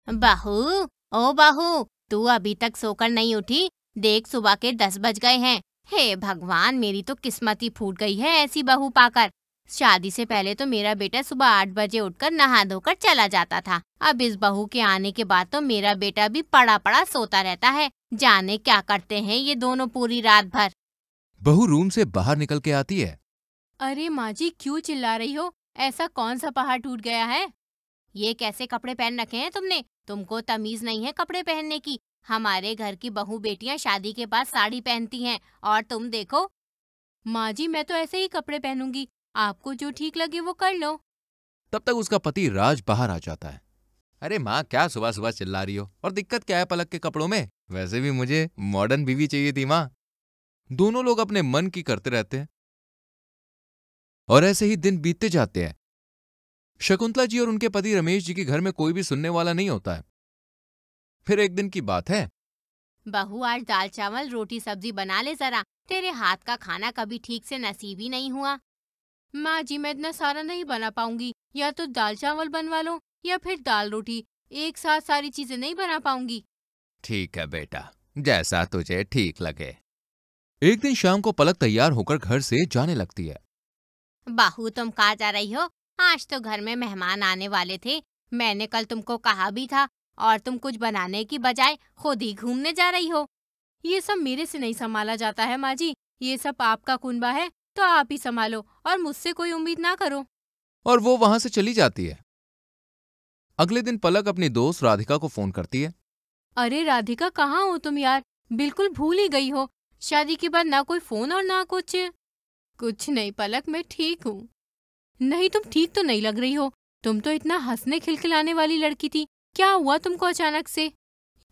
बहू, ओ बहू, तू अभी तक सोकर नहीं उठी? देख सुबह के 10 बज गए हैं। हे भगवान, मेरी तो किस्मत ही फूट गई है ऐसी बहू पाकर। शादी से पहले तो मेरा बेटा सुबह 8 बजे उठकर नहा धोकर चला जाता था। अब इस बहू के आने के बाद तो मेरा बेटा भी पड़ा पड़ा सोता रहता है। जाने क्या करते हैं ये दोनों पूरी रात भर। बहू रूम से बाहर निकल के आती है। अरे माँ जी, क्यों चिल्ला रही हो? ऐसा कौन सा पहाड़ टूट गया है? ये कैसे कपड़े पहन रखे हैं तुमने? तुमको तमीज नहीं है कपड़े पहनने की? हमारे घर की बहू बेटियां शादी के बाद साड़ी पहनती हैं और तुम देखो। माँ जी, मैं तो ऐसे ही कपड़े पहनूंगी। आपको जो ठीक लगे वो कर लो। तब तक उसका पति राज बाहर आ जाता है। अरे माँ, क्या सुबह सुबह चिल्ला रही हो? और दिक्कत क्या है पलक के कपड़ों में? वैसे भी मुझे मॉडर्न बीवी चाहिए थी माँ। दोनों लोग अपने मन की करते रहते हैं और ऐसे ही दिन बीतते जाते हैं। शकुंतला जी और उनके पति रमेश जी के घर में कोई भी सुनने वाला नहीं होता है। फिर एक दिन की बात है। बहू, आज दाल चावल रोटी सब्जी बना ले जरा। तेरे हाथ का खाना कभी ठीक से नसीब ही नहीं हुआ। माँ जी, मैं इतना सारा नहीं बना पाऊंगी। या तो दाल चावल बनवा लो या फिर दाल रोटी। एक साथ सारी चीजें नहीं बना पाऊंगी। ठीक है बेटा, जैसा तुझे ठीक लगे। एक दिन शाम को पलक तैयार होकर घर से जाने लगती है। बहू, तुम कहाँ जा रही हो? आज तो घर में मेहमान आने वाले थे। मैंने कल तुमको कहा भी था और तुम कुछ बनाने की बजाय खुद ही घूमने जा रही हो। ये सब मेरे से नहीं संभाला जाता है माँ जी। ये सब आपका कुनबा है तो आप ही संभालो और मुझसे कोई उम्मीद ना करो। और वो वहां से चली जाती है। अगले दिन पलक अपनी दोस्त राधिका को फोन करती है। अरे राधिका, कहाँ हो तुम यार? बिल्कुल भूल ही गई हो। शादी के बाद ना कोई फोन और ना कुछ। कुछ नहीं पलक, मैं ठीक हूँ। नहीं, तुम ठीक तो नहीं लग रही हो। तुम तो इतना हंसने खिलखिलाने वाली लड़की थी। क्या हुआ तुमको अचानक से?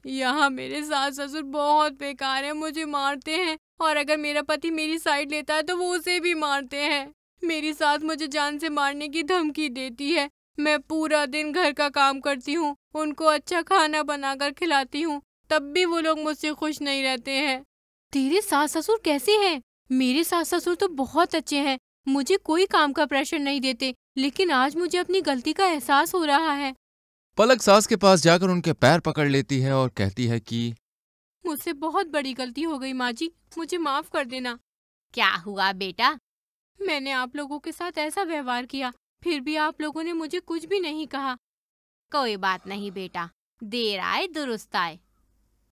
यहाँ मेरे सास ससुर बहुत बेकार है, मुझे मारते हैं। और अगर मेरा पति मेरी साइड लेता है तो वो उसे भी मारते हैं। मेरी सास मुझे जान से मारने की धमकी देती है। मैं पूरा दिन घर का काम करती हूँ, उनको अच्छा खाना बनाकर खिलाती हूँ, तब भी वो लोग मुझसे खुश नहीं रहते हैं। तेरे सास ससुर कैसे हैं? मेरे सास ससुर तो बहुत अच्छे हैं। मुझे कोई काम का प्रेशर नहीं देते, लेकिन आज मुझे अपनी गलती का एहसास हो रहा है। पलक सास के पास जाकर उनके पैर पकड़ लेती है और कहती है कि मुझसे बहुत बड़ी गलती हो गई माँ जी, मुझे माफ कर देना। क्या हुआ बेटा? मैंने आप लोगों के साथ ऐसा व्यवहार किया, फिर भी आप लोगों ने मुझे कुछ भी नहीं कहा। कोई बात नहीं बेटा, देर आए दुरुस्त आए।